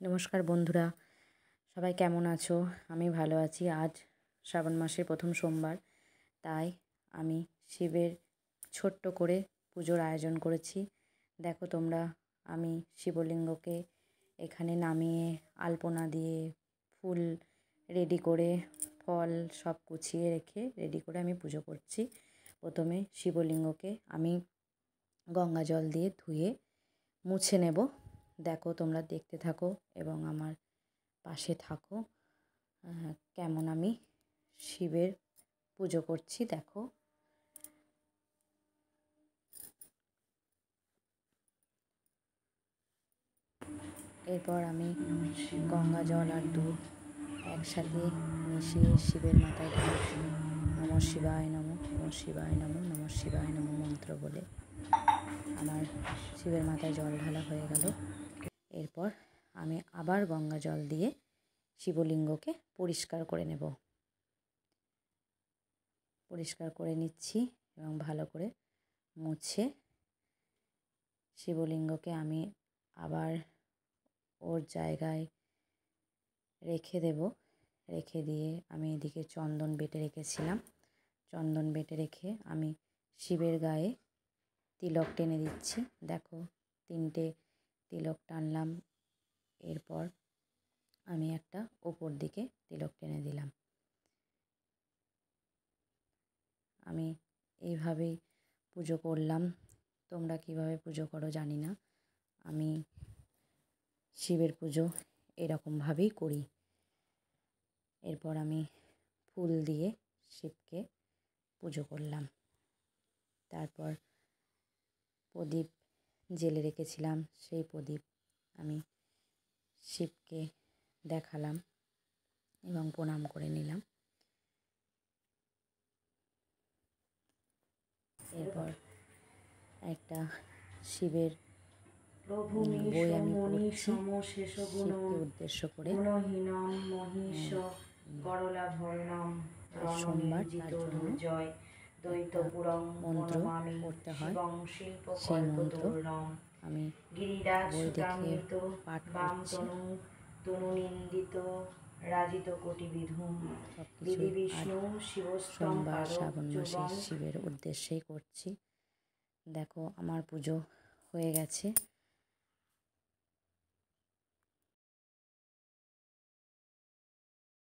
নমস্কার বন্ধুরা, সবাই কেমন আছো? আমি ভালো আছি। আজ শ্রাবণ মাসের প্রথম সোমবার, তাই আমি শিবের ছোট্ট করে পুজোর আয়োজন করেছি। দেখো তোমরা, আমি শিবলিঙ্গকে এখানে নামিয়ে আলপনা দিয়ে ফুল রেডি করে ফল সব গুছিয়ে রেখে রেডি করে আমি পুজো করছি। প্রথমে শিবলিঙ্গকে আমি গঙ্গা জল দিয়ে ধুয়ে মুছে নেব। দেখো তোমরা দেখতে থাকো এবং আমার পাশে থাকো। কেমন আমি শিবের পুজো করছি দেখো। এরপর আমি গঙ্গা জল আর দুধ একসাথে মিশিয়ে শিবের মাথায় ঢালছি। নমঃ শিবায় নমঃ, নমঃ শিবায় নমঃ, নমঃ শিবায় নমঃ মন্ত্র বলে আমার শিবের মাথায় জল ঢালা হয়ে গেল। এরপর আমি আবার গঙ্গা জল দিয়ে শিবলিঙ্গকে পরিষ্কার করে নেব। পরিষ্কার করে নিচ্ছি এবং ভালো করে মুছে শিবলিঙ্গকে আমি আবার ওর জায়গায় রেখে দেব। রেখে দিয়ে আমি এদিকে চন্দন বেটে রেখেছিলাম। চন্দন বেটে রেখে আমি শিবের গায়ে তিলক টেনে দিচ্ছি। দেখো 3টে তিলক টানলাম। এরপর আমি একটা ওপর দিকে তিলক টেনে দিলাম। আমি এইভাবেই পুজো করলাম। তোমরা কিভাবে পুজো করো জানি না, আমি শিবের পুজো এরকমভাবেই করি। এরপর আমি ফুল দিয়ে শিবকে পুজো করলাম। তারপর প্রদীপ জেলে রেখেছিলাম, সেই প্রদীপ আমি শিবকে দেখালাম এবং প্রণাম করে নিলাম। এরপর একটা শিবের বই আমি পড়ছি শিবকে উদ্দেশ্য করে। সোমবার তার জন্য মন্ত্র পড়তে হয়, সেই মন্ত্র আমি বই দেখে পাঠ করছি। রাজিত কোটি বিধুম সবকিছু সোমবার শ্রাবণ মাসে শিবের উদ্দেশ্যেই করছি। দেখো আমার পুজো হয়ে গেছে।